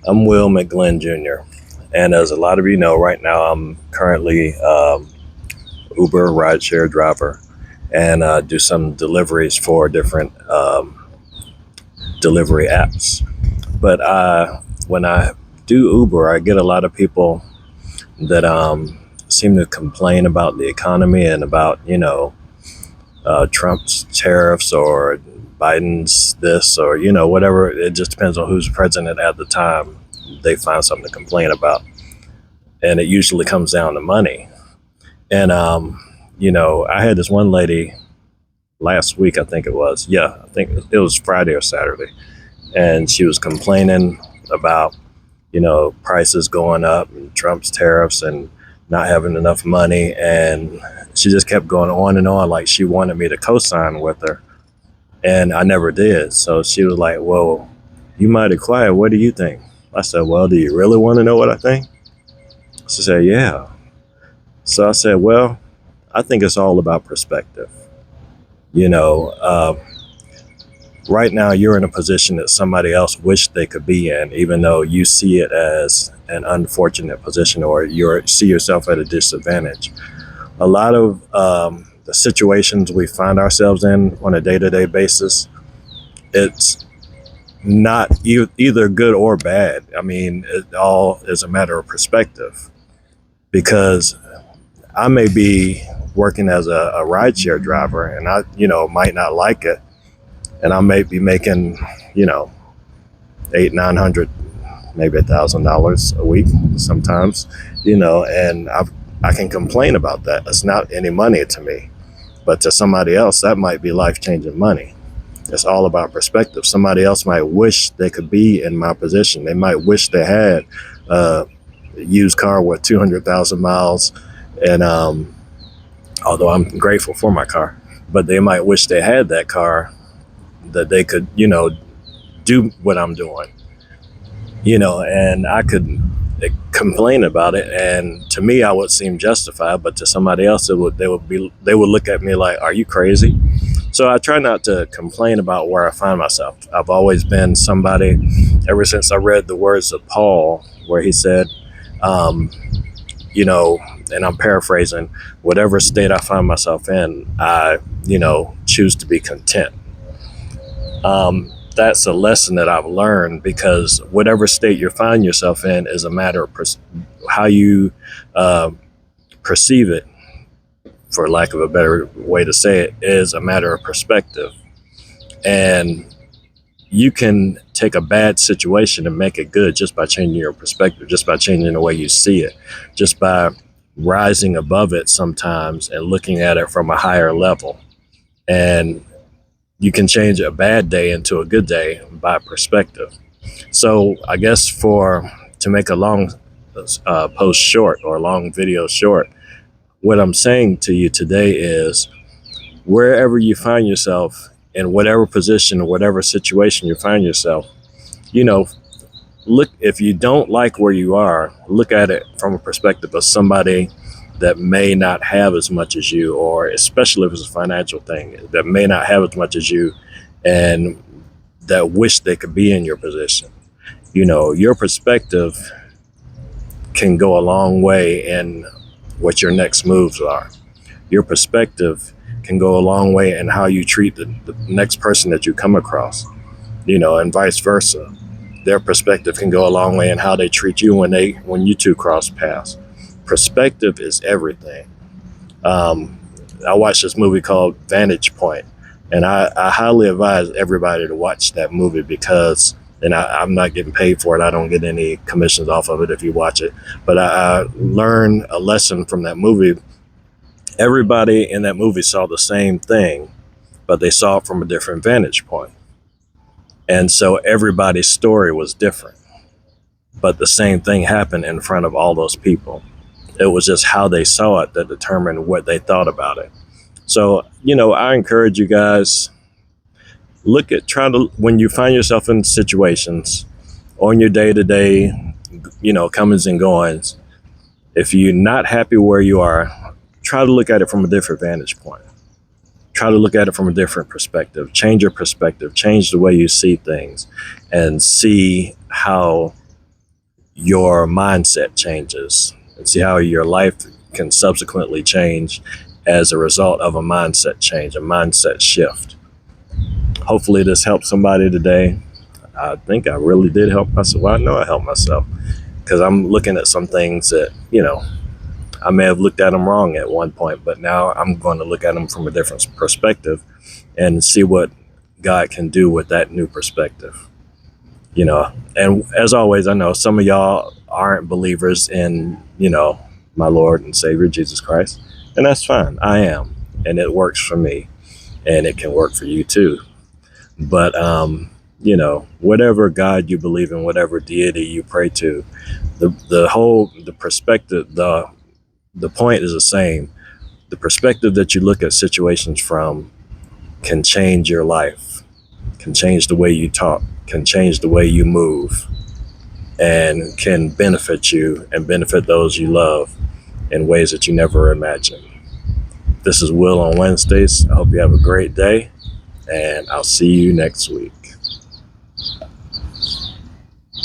I'm Will McGlynn Jr. And as a lot of you know, right now I'm currently Uber rideshare driver and do some deliveries for different delivery apps. But when I do Uber, I get a lot of people that seem to complain about the economy and about, Trump's tariffs or Biden's this or, whatever. It just depends on who's president at the time. They find something to complain about. And it usually comes down to money. And, I had this one lady last week, I think it was. Yeah, I think it was Friday or Saturday. And she was complaining about, prices going up and Trump's tariffs and not having enough money. And she just kept going on and on like she wanted me to co sign with her. And I never did. So she was like, well, you mighty quiet. What do you think? I said, well, do you really want to know what I think? She said, yeah. So I said, well, I think it's all about perspective. You know, right now you're in a position that somebody else wished they could be in, even though you see it as an unfortunate position or you see yourself at a disadvantage. A lot of the situations we find ourselves in on a day-to-day basis, it's not either good or bad. I mean, it all is a matter of perspective because I may be working as a rideshare driver and I, might not like it. And I may be making, eight, 900, maybe $1,000 a week sometimes, and I can complain about that. It's not any money to me, but to somebody else, that might be life-changing money. It's all about perspective. Somebody else might wish they could be in my position. They might wish they had a used car with 200,000 miles. And although I'm grateful for my car, but they might wish they had that car that they could, do what I'm doing, and I could complain about it. And to me, I would seem justified, but to somebody else, they would look at me like, are you crazy? So I try not to complain about where I find myself. I've always been somebody ever since I read the words of Paul, where he said, and I'm paraphrasing, whatever state I find myself in, I, choose to be content. That's a lesson that I've learned because whatever state you find yourself in is a matter of how you perceive it, for lack of a better way to say it, is a matter of perspective. And you can take a bad situation and make it good just by changing your perspective, just by changing the way you see it, just by rising above it sometimes and looking at it from a higher level. And you can change a bad day into a good day by perspective. So I guess to make a long post short or a long video short, what I'm saying to you today is wherever you find yourself in whatever position or whatever situation you find yourself, look, if you don't like where you are, look at it from a perspective of somebody that may not have as much as you, or especially if it's a financial thing, that may not have as much as you and that wish they could be in your position. Your perspective can go a long way in what your next moves are. Your perspective can go a long way in how you treat the next person that you come across, and vice versa. Their perspective can go a long way in how they treat you when you two cross paths. Perspective is everything. I watched this movie called Vantage Point, and I highly advise everybody to watch that movie because, and I'm not getting paid for it. I don't get any commissions off of it if you watch it, but I learned a lesson from that movie. Everybody in that movie saw the same thing, but they saw it from a different vantage point. And so everybody's story was different, but the same thing happened in front of all those people. It was just how they saw it that determined what they thought about it. So, I encourage you guys, when you find yourself in situations on your day to day, comings and goings, if you're not happy where you are, try to look at it from a different vantage point. Try to look at it from a different perspective. Change your perspective, change the way you see things, and see how your mindset changes, and see how your life can subsequently change as a result of a mindset change, a mindset shift. Hopefully, this helped somebody today. I think I really did help myself. Well, I know I helped myself because I'm looking at some things that, I may have looked at them wrong at one point, but now I'm going to look at them from a different perspective and see what God can do with that new perspective. And as always, I know some of y'all aren't believers in, my Lord and Savior Jesus Christ, and that's fine. I am, and it works for me, and it can work for you too. But whatever God you believe in, whatever deity you pray to, the perspective, the point is the same. The perspective that you look at situations from can change your life, can change the way you talk, can change the way you move, and can benefit you and benefit those you love in ways that you never imagined. This is Will on Wednesdays. I hope you have a great day, and I'll see you next week.